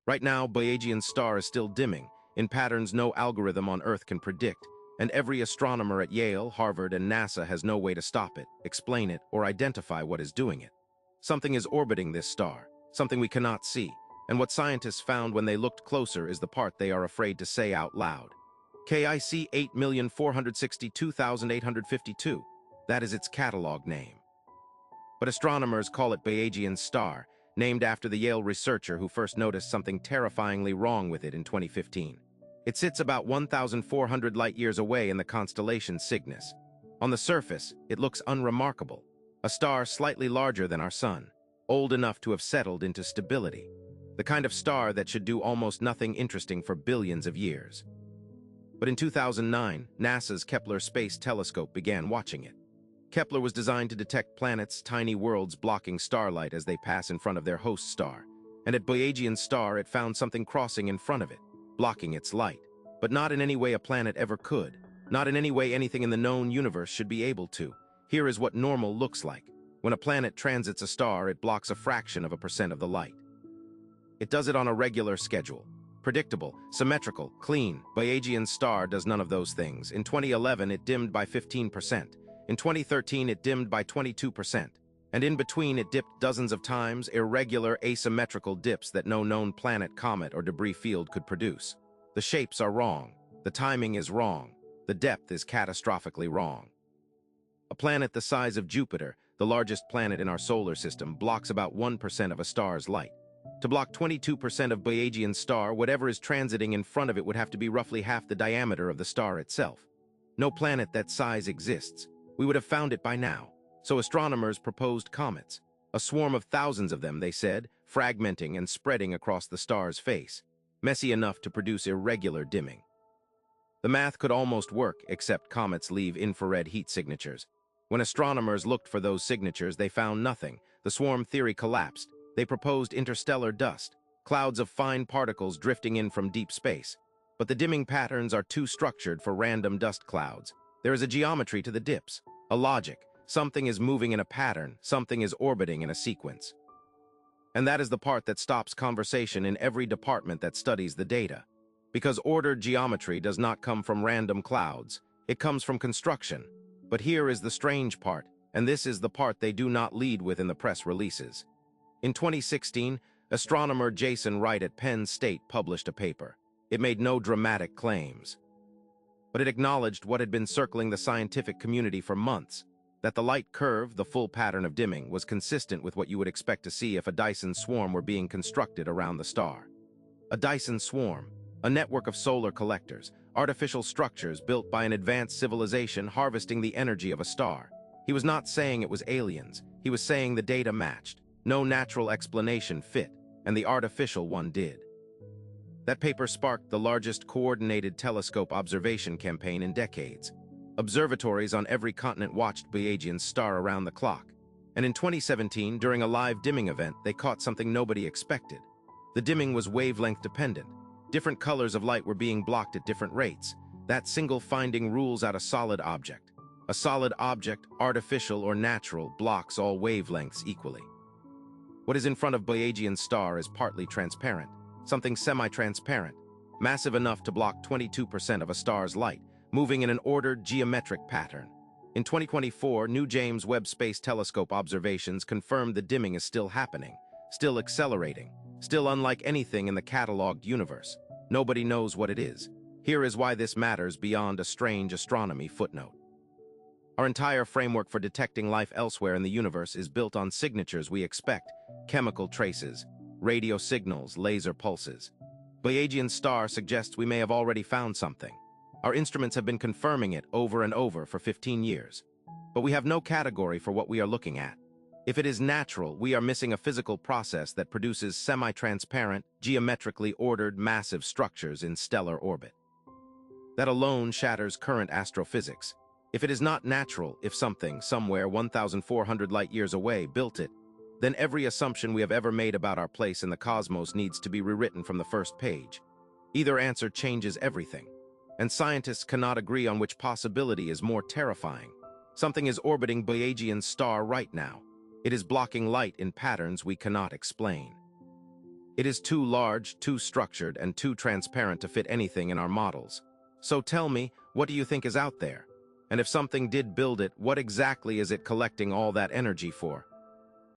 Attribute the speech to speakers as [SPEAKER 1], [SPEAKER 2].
[SPEAKER 1] Right now, Boyajian's star is still dimming, in patterns no algorithm on Earth can predict, and every astronomer at Yale, Harvard, and NASA has no way to stop it, explain it, or identify what is doing it. Something is orbiting this star, something we cannot see, and what scientists found when they looked closer is the part they are afraid to say out loud. KIC 8,462,852. That is its catalog name. But astronomers call it Boyajian's star, named after the Yale researcher who first noticed something terrifyingly wrong with it in 2015. It sits about 1,400 light-years away in the constellation Cygnus. On the surface, it looks unremarkable, a star slightly larger than our Sun, old enough to have settled into stability, the kind of star that should do almost nothing interesting for billions of years. But in 2009, NASA's Kepler Space Telescope began watching it. Kepler was designed to detect planets, tiny worlds blocking starlight as they pass in front of their host star, and at Boyajian's star it found something crossing in front of it, blocking its light, but not in any way a planet ever could, not in any way anything in the known universe should be able to. Here is what normal looks like. When a planet transits a star, it blocks a fraction of a percent of the light. It does it on a regular schedule. Predictable, symmetrical, clean. Boyajian's star does none of those things. In 2011, it dimmed by 15%. In 2013, it dimmed by 22%. And in between, it dipped dozens of times, irregular, asymmetrical dips that no known planet, comet, or debris field could produce. The shapes are wrong. The timing is wrong. The depth is catastrophically wrong. A planet the size of Jupiter, the largest planet in our solar system, blocks about 1% of a star's light. To block 22% of Boyajian's star, whatever is transiting in front of it would have to be roughly half the diameter of the star itself. No planet that size exists. We would have found it by now. So astronomers proposed comets. A swarm of thousands of them, they said, fragmenting and spreading across the star's face, messy enough to produce irregular dimming. The math could almost work, except comets leave infrared heat signatures. When astronomers looked for those signatures, they found nothing. The swarm theory collapsed. They proposed interstellar dust, clouds of fine particles drifting in from deep space. But the dimming patterns are too structured for random dust clouds. There is a geometry to the dips, a logic. Something is moving in a pattern, something is orbiting in a sequence. And that is the part that stops conversation in every department that studies the data. Because ordered geometry does not come from random clouds, it comes from construction. But here is the strange part, and this is the part they do not lead with in the press releases. In 2016, astronomer Jason Wright at Penn State published a paper. It made no dramatic claims, but it acknowledged what had been circling the scientific community for months, that the light curve, the full pattern of dimming, was consistent with what you would expect to see if a Dyson swarm were being constructed around the star. A Dyson swarm, a network of solar collectors, artificial structures built by an advanced civilization harvesting the energy of a star. He was not saying it was aliens. He was saying the data matched. No natural explanation fit, and the artificial one did. That paper sparked the largest coordinated telescope observation campaign in decades. Observatories on every continent watched Boyajian's star around the clock. And in 2017, during a live dimming event, they caught something nobody expected. The dimming was wavelength dependent. Different colors of light were being blocked at different rates. That single finding rules out a solid object. A solid object, artificial or natural, blocks all wavelengths equally. What is in front of Boyajian's star is partly transparent, something semi-transparent, massive enough to block 22% of a star's light, moving in an ordered geometric pattern. In 2024, new James Webb Space Telescope observations confirmed the dimming is still happening, still accelerating, still unlike anything in the cataloged universe. Nobody knows what it is. Here is why this matters beyond a strange astronomy footnote. Our entire framework for detecting life elsewhere in the universe is built on signatures we expect, chemical traces, radio signals, laser pulses. Boyajian's star suggests we may have already found something. Our instruments have been confirming it over and over for 15 years. But we have no category for what we are looking at. If it is natural, we are missing a physical process that produces semi-transparent, geometrically ordered massive structures in stellar orbit. That alone shatters current astrophysics. If it is not natural, if something, somewhere 1,400 light-years away, built it, then every assumption we have ever made about our place in the cosmos needs to be rewritten from the first page. Either answer changes everything, and scientists cannot agree on which possibility is more terrifying. Something is orbiting Boyajian's star right now. It is blocking light in patterns we cannot explain. It is too large, too structured, and too transparent to fit anything in our models. So tell me, what do you think is out there? And if something did build it, what exactly is it collecting all that energy for?